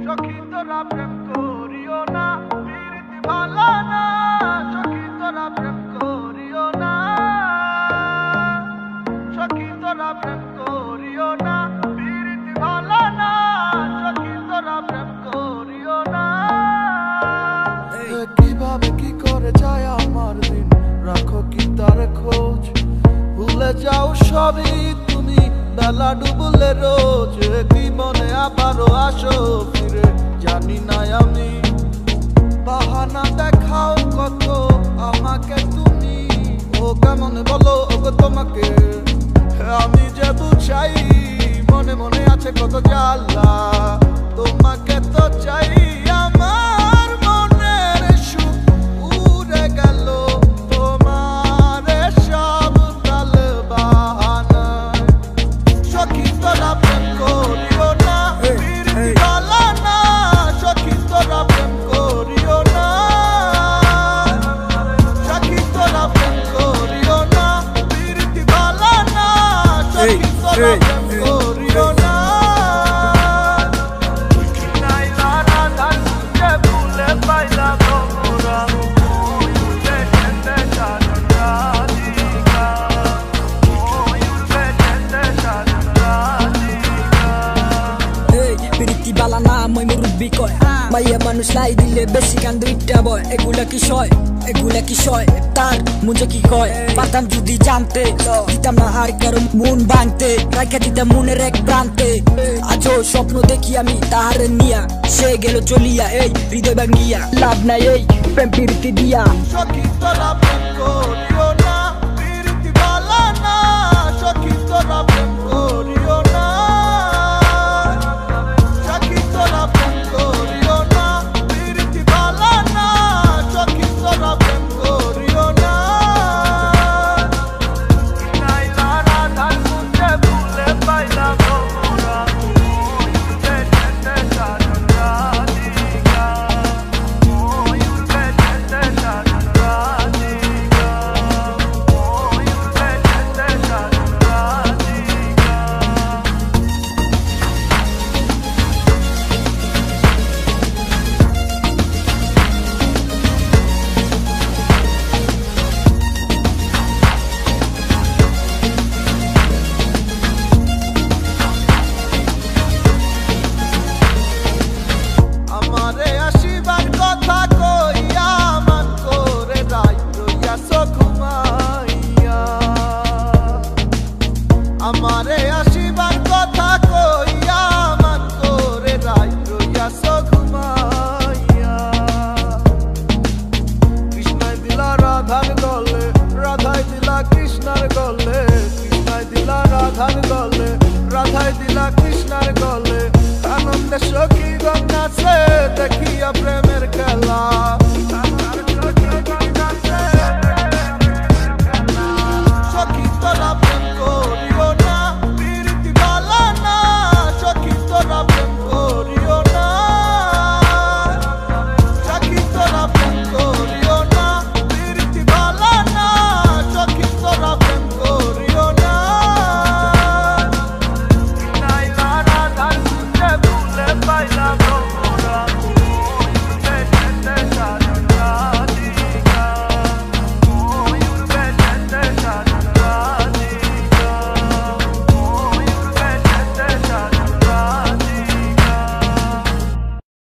সখী তোরা প্রেম করিও না, প্রীতি ভালো না। সখী তোরা প্রেম করিও না, সখী তোরা প্রেম করিও না, প্রীতি ভালো না। সখী তোরা প্রেম করিও না। কিভাবে কি করে যায় আমার দিন, রাখো কি তার খোঁজ? ভুলে যাও সবই তুমি বেলা ডুবলে রোজ। কি মনে আবারও আসো ফিরে, জানি না আমি। বাহানা দেখাও কত আমাকে তুমি, ও কেমন বলো ওগো তোমাকে আমি যে বুঝাই। মনে মনে আছে কত জ্বালা, তোমাকে তো চাই। আমার মনের সুখ উড়ে গেল তোমার সব তাল বাহানায়। সখী তোরা প্রেম করিও না, প্রীতি ভালো না। সখী তোরা প্রেম করিও না, সখী তোরা প্রেম করিও না, প্রীতি ভালো না। সখী তোরা প্রেম করিও না। প্রীতি বালা না মই মুরব্বি কয়, মাইয়া মানুষ লাই দিলে বেশি কান দুইটা বয়। এগুলা কি সয়, এগুলা কি সয়? তার মুঝে কি কয় পাতাম যদি জানতে, দিতাম না আর কারো মন ভাঙতে, রাখা দিতাম মনের এক প্রান্তে। আজও স্বপ্ন দেখি আমি তাহারে নিয়া, সে গেল চলিয়া এই হৃদয় ভাঙিয়া। লাভ নাই এই প্রেম প্রীতি দিয়া। সখী তোরা প্রেম করিও না, প্রীতি ভালো না। সখী তোরা প্রেম করিও না, সখী তোরা প্রেম করিও না, প্রীতি ভালো না। সখী তোরা প্রেম করিও না। নাইলা রাধার মুখে ভুলে পাইলাম মোরা, ময়ূরকে যেতে সাজন রাধিকা, ময়ূরকে যেতে সাজন রাধিকা, ময়ূরকে যেতে সাজন রাধিকা। আমারে আসিবার কথা কইয়া মান করে রাত রইয়াছো ঘুমাইয়া। আমারে আসিবার কথা কইয়া মান করে রাত রইয়াছো ঘুমাইয়া। কৃষ্ণাই দিলা রাধার গলে, রাধাই দিলা কৃষ্ণার গলে। কৃষ্ণাই দিলা রাধার গলে, রাধাই দিলা কৃষ্ণার গলে। আনন্দে সখী